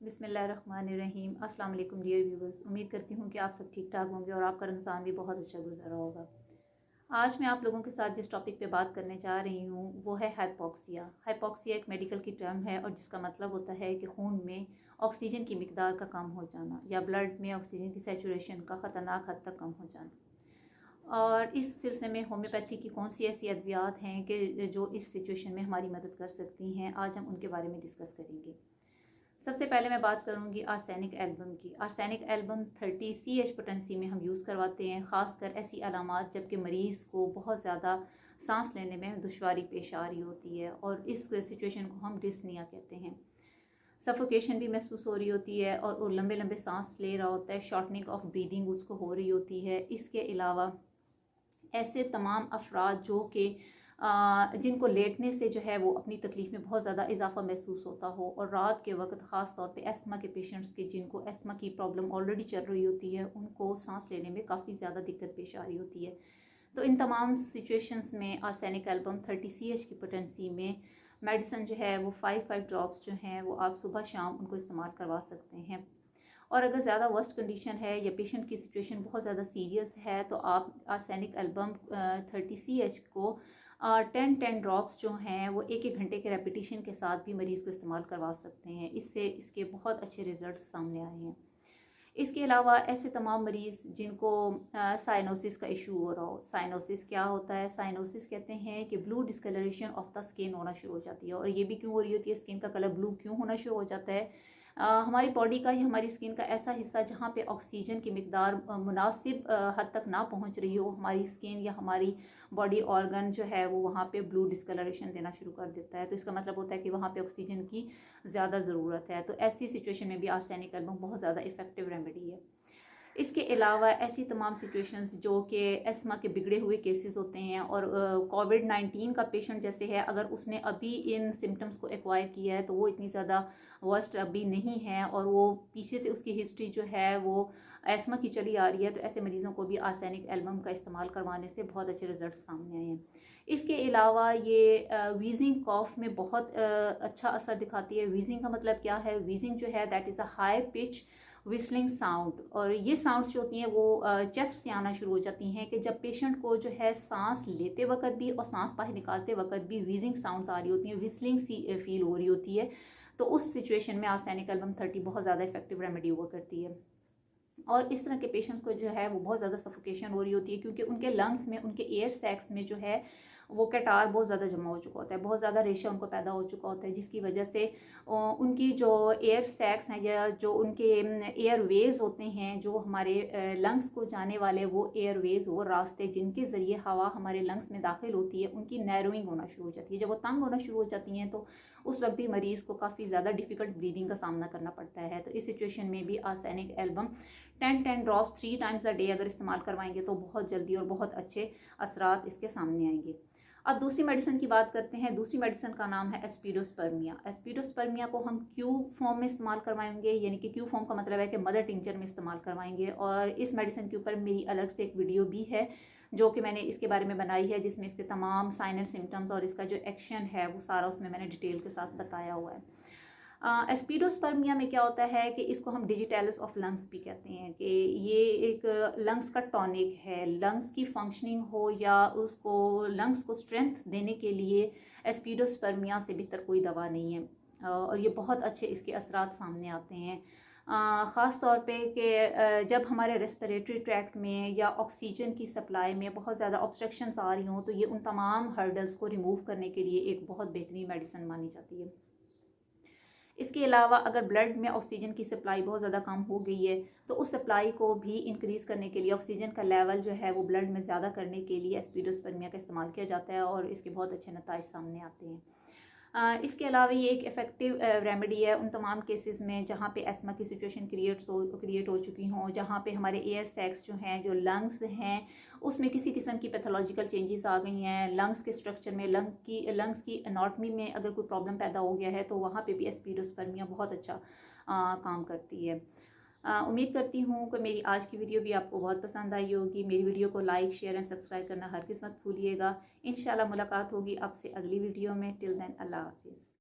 बिस्मिल्लाहिर्रहमानिर्रहीम। अस्सलाम वालेकुम डियर व्यूवर्स। उम्मीद करती हूँ कि आप सब ठीक ठाक होंगे और आपका रमज़ान भी बहुत अच्छा गुजरा होगा। आज मैं आप लोगों के साथ जिस टॉपिक पे बात करने जा रही हूँ वो है हाइपॉक्सिया। हाइपॉक्सिया एक मेडिकल की टर्म है और जिसका मतलब होता है कि खून में ऑक्सीजन की मिकदार का कम हो जाना या ब्लड में ऑक्सीजन की सैचुरेशन का ख़तरनाक हद तक कम हो जाना। और इस सिलसिले में होम्योपैथी की कौन सी ऐसी अद्वियात हैं कि जो इस सिचुएशन में हमारी मदद कर सकती हैं, आज हम उनके बारे में डिस्कस करेंगे। सबसे पहले मैं बात करूंगी आर्सेनिक एल्बम की। आर्सेनिक एल्बम 30 CH पोटेंसी में हम यूज़ करवाते हैं, ख़ासकर ऐसी अलामात जबकि मरीज़ को बहुत ज़्यादा सांस लेने में दुश्वारी पेश आ रही होती है और इस सिचुएशन को हम डिस्निया कहते हैं। सफोकेशन भी महसूस हो रही होती है और वो लंबे लंबे सांस ले रहा होता है, शॉर्टनिंग ऑफ ब्रीदिंग उसको हो रही होती है। इसके अलावा ऐसे तमाम अफराद जो कि जिनको लेटने से जो है वो अपनी तकलीफ़ में बहुत ज़्यादा इजाफा महसूस होता हो और रात के वक्त ख़ास तौर पे एस्थमा के पेशेंट्स के जिनको एस्थमा की प्रॉब्लम ऑलरेडी चल रही होती है, उनको सांस लेने में काफ़ी ज़्यादा दिक्कत पेश आ रही होती है। तो इन तमाम सिचुएशंस में आर्सेनिक एल्बम 30 CH की पोटेंसी में मेडिसन जो है वो 5 ड्रॉप्स जो हैं वो आप सुबह शाम उनको इस्तेमाल करवा सकते हैं। और अगर ज़्यादा वर्स्ट कंडीशन है या पेशेंट की सिचुएशन बहुत ज़्यादा सीरियस है तो आप आर्सेनिक एल्बम 30 CH को 10 ड्रॉप्स जो हैं वो एक घंटे के रेपिटेशन के साथ भी मरीज़ को इस्तेमाल करवा सकते हैं। इससे इसके बहुत अच्छे रिजल्ट सामने आए हैं। इसके अलावा ऐसे तमाम मरीज़ जिनको साइनोसिस का इशू हो रहा हो। साइनोसिस क्या होता है? साइनोसिस कहते हैं कि blue discoloration of the skin होना शुरू हो जाती है। और ये भी क्यों हो रही होती है, स्किन का कलर ब्लू क्यों होना शुरू हो जाता है? हमारी बॉडी का या हमारी स्किन का ऐसा हिस्सा जहाँ पे ऑक्सीजन की मिकदार मुनासिब हद तक ना पहुँच रही हो, हमारी स्किन या हमारी बॉडी ऑर्गन जो है वो वहाँ पे ब्लू डिस्कलरेशन देना शुरू कर देता है। तो इसका मतलब होता है कि वहाँ पे ऑक्सीजन की ज़्यादा ज़रूरत है। तो ऐसी सिचुएशन में भी आर्सेनिक एल्बम बहुत ज़्यादा इफेक्टिव रेमेडी है। इसके अलावा ऐसी तमाम सिचुएशंस जो कि एस्मा के बिगड़े हुए केसेस होते हैं और कोविड-19 का पेशेंट जैसे है, अगर उसने अभी इन सिम्टम्स को एक्वायर किया है तो वो इतनी ज़्यादा वर्स्ट अभी नहीं है और वो पीछे से उसकी हिस्ट्री जो है वो एस्मा की चली आ रही है, तो ऐसे मरीज़ों को भी आर्सेनिक एल्बम का इस्तेमाल करवाने से बहुत अच्छे रिजल्ट सामने आए हैं। इसके अलावा ये वीजिंग कॉफ में बहुत अच्छा असर दिखाती है। वीजिंग का मतलब क्या है? वीजिंग जो है that is a high pitch whistling sound. और ये साउंड्स जो होती हैं वो चेस्ट से आना शुरू हो जाती हैं कि जब पेशेंट को जो है सांस लेते वक्त भी और सांस बाहर निकालते वक्त भी वीजिंग साउंड्स आ रही होती हैं, विस्लिंग सी फील हो रही होती है। तो उस सिचुएशन में आर्सेनिक एल्बम 30 बहुत ज़्यादा इफेक्टिव रेमेडी हुआ करती है। और इस तरह के पेशेंट्स को जो है वो बहुत ज़्यादा सफोकेशन हो रही होती है क्योंकि उनके लंग्स में, उनके एयर सैक्स में जो है वो कैटार बहुत ज़्यादा जमा हो चुका होता है, बहुत ज़्यादा रेशा उनको पैदा हो चुका होता है, जिसकी वजह से उनकी जो एयर सैक्स हैं या जो उनके एयर वेज होते हैं, जो हमारे लंग्स को जाने वाले वो एयर वेज, वो रास्ते जिनके ज़रिए हवा हमारे लंग्स में दाखिल होती है, उनकी नैरोइंग होना शुरू हो जाती है। जब वो तंग होना शुरू हो जाती हैं तो उस वक्त भी मरीज़ को काफ़ी ज़्यादा डिफ़िकल्ट ब्रीदिंग का सामना करना पड़ता है। तो इस सिचुएशन में भी arsenic album 10 drops 3 times a day अगर इस्तेमाल करवाएंगे तो बहुत जल्दी और बहुत अच्छे असरात इसके सामने आएंगे। अब दूसरी मेडिसिन की बात करते हैं। दूसरी मेडिसिन का नाम है एस्पिडोस्पर्मिया। एस्पिडोस्पर्मिया को हम क्यू फॉर्म में इस्तेमाल करवाएंगे, यानी कि क्यू फॉर्म का मतलब है कि मदर टिंचर में इस्तेमाल करवाएंगे। और इस मेडिसिन के ऊपर मेरी अलग से एक वीडियो भी है जो कि मैंने इसके बारे में बनाई है, जिसमें इसके तमाम साइन एंड सिम्टम्स और इसका जो एक्शन है वो सारा उसमें मैंने डिटेल के साथ बताया हुआ है। एस्पिडोस्पर्मिया में क्या होता है कि इसको हम डिजिटैलिस ऑफ लंग्स भी कहते हैं कि ये एक लंग्स का टॉनिक है। लंग्स की फंक्शनिंग हो या उसको लंग्स को स्ट्रेंथ देने के लिए एस्पिडोस्पर्मिया से बेहतर कोई दवा नहीं है। और ये बहुत अच्छे इसके असरात सामने आते हैं, ख़ास तौर पे कि जब हमारे रेस्पिरेटरी ट्रैक्ट में या ऑक्सीजन की सप्लाई में बहुत ज़्यादा ऑब्स्ट्रक्शंस आ रही हों तो ये उन तमाम हर्डल्स को रिमूव करने के लिए एक बहुत बेहतरीन मेडिसिन मानी जाती है। इसके अलावा अगर ब्लड में ऑक्सीजन की सप्लाई बहुत ज़्यादा कम हो गई है तो उस सप्लाई को भी इंक्रीज़ करने के लिए, ऑक्सीजन का लेवल जो है वो ब्लड में ज़्यादा करने के लिए एस्पिडोस्पर्मिया का इस्तेमाल किया जाता है और इसके बहुत अच्छे नतीजे सामने आते हैं। इसके अलावा ये एक इफ़ेक्टिव रेमेडी है उन तमाम केसेस में जहाँ पे एस्मा की सिचुएशन क्रिएट हो चुकी हों, जहाँ पे हमारे एयर सैक्स जो हैं, जो लंग्स हैं, उसमें किसी किस्म की पैथोलॉजिकल चेंजेस आ गई हैं। लंग्स के स्ट्रक्चर में, लंग्स की एनाटॉमी में अगर कोई प्रॉब्लम पैदा हो गया है तो वहाँ पे भी एस्पिडोस्पर्मिया बहुत अच्छा काम करती है। उम्मीद करती हूँ कि मेरी आज की वीडियो भी आपको बहुत पसंद आई होगी। मेरी वीडियो को लाइक, शेयर एंड सब्सक्राइब करना हरगिज़ मत भूलिएगा। इंशाल्लाह मुलाकात होगी आपसे अगली वीडियो में। टिल देन अल्लाह हाफिज़।